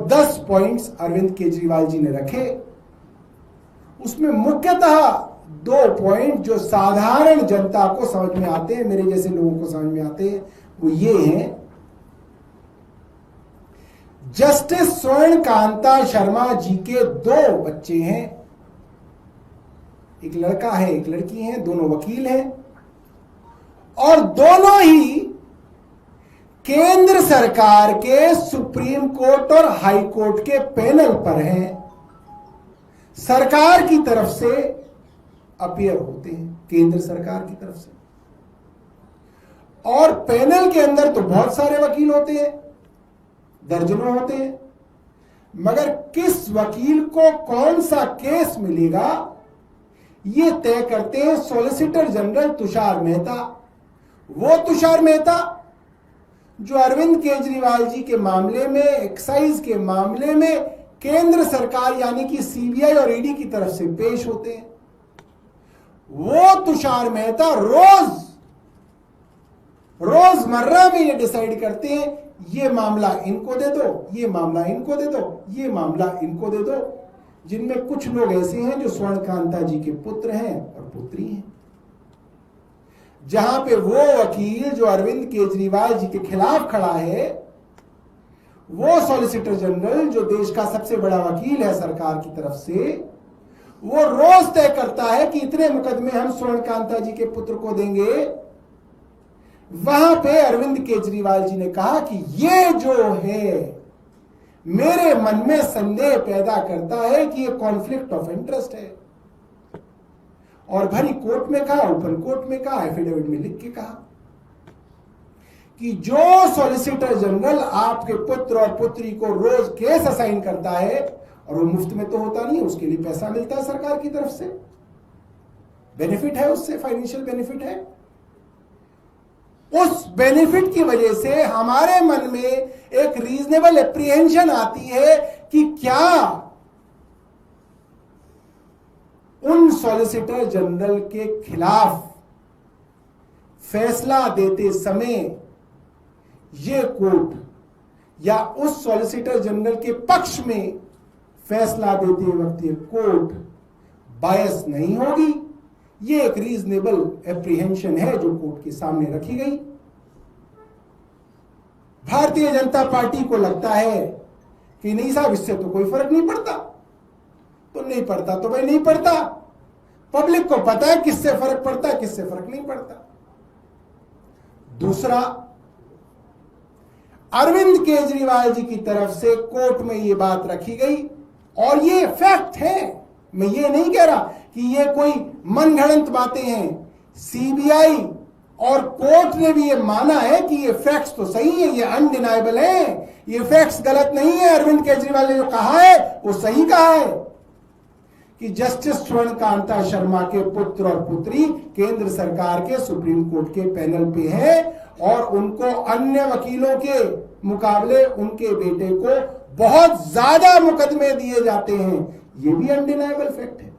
10 points Arvind Kejriwal ji ने रखे। उसमें मुख्यतः 2 पॉइंट जो साधारण जनता को समझ में आते हैं, मेरे जैसे लोगों को समझ में आते हैं, वो ये हैं। जस्टिस स्वर्ण कांता शर्मा जी के 2 बच्चे हैं, एक लड़का है एक लड़की है, दोनों वकील हैं और दोनों ही केंद्र सरकार के सुप्रीम कोर्ट और हाई कोर्ट के पैनल पर हैं। सरकार की तरफ से अपीयर होते हैं, केंद्र सरकार की तरफ से। और पैनल के अंदर तो बहुत सारे वकील होते हैं, दर्जनों होते हैं, मगर किस वकील को कौन सा केस मिलेगा ये तय करते हैं सॉलिसिटर जनरल तुषार मेहता। वो तुषार मेहता जो अरविंद केजरीवाल जी के मामले में, एक्साइज के मामले में केंद्र सरकार यानी कि सीबीआई और ईडी की तरफ से पेश होते हैं। वो तुषार मेहता रोजमर्रा में ये डिसाइड करते हैं, ये मामला इनको दे दो, ये मामला इनको दे दो, ये मामला इनको दे दो। जिनमें कुछ लोग ऐसे हैं जो स्वर्ण कांता जी के पुत्र हैं और पुत्री हैं। जहां पे वो वकील जो अरविंद केजरीवाल जी के खिलाफ खड़ा है, वो सॉलिसिटर जनरल जो देश का सबसे बड़ा वकील है सरकार की तरफ से, वो रोज तय करता है कि इतने मुकदमे हम स्वर्ण कांता जी के पुत्र को देंगे। वहां पे अरविंद केजरीवाल जी ने कहा कि ये जो है मेरे मन में संदेह पैदा करता है कि ये कॉन्फ्लिक्ट ऑफ इंटरेस्ट है। और भरी कोर्ट में कहा, ओपन कोर्ट में कहा, एफिडेविट में लिख के कहा कि जो सॉलिसिटर जनरल आपके पुत्र और पुत्री को रोज केस असाइन करता है, और वो मुफ्त में तो होता नहीं है, उसके लिए पैसा मिलता है सरकार की तरफ से, बेनिफिट है, उससे फाइनेंशियल बेनिफिट है। उस बेनिफिट की वजह से हमारे मन में एक रीजनेबल एप्रीहेंशन आती है कि क्या उन सॉलिसिटर जनरल के खिलाफ फैसला देते समय ये कोर्ट या उस सॉलिसिटर जनरल के पक्ष में फैसला देते वक्त ये कोर्ट बायस नहीं होगी। ये एक रीजनेबल एप्रीहेंशन है जो कोर्ट के सामने रखी गई। भारतीय जनता पार्टी को लगता है कि नहीं साहब, इससे तो कोई फर्क नहीं पड़ता, तो नहीं पड़ता तो भाई नहीं पड़ता। पब्लिक को पता है किससे फर्क पड़ता है, किससे फर्क नहीं पड़ता। दूसरा, अरविंद केजरीवाल जी की तरफ से कोर्ट में ये बात रखी गई और ये फैक्ट है, मैं ये नहीं कह रहा कि ये कोई मनगढ़ंत बातें हैं। सीबीआई और कोर्ट ने भी ये माना है कि ये फैक्ट्स तो सही है, ये अनडिनाइबल है, ये फैक्ट्स गलत नहीं है। अरविंद केजरीवाल ने जो कहा है वो सही कहा है कि जस्टिस स्वर्ण कांता शर्मा के पुत्र और पुत्री केंद्र सरकार के सुप्रीम कोर्ट के पैनल पे हैं और उनको अन्य वकीलों के मुकाबले उनके बेटे को बहुत ज्यादा मुकदमे दिए जाते हैं। ये भी अनडिनाइबल फैक्ट है।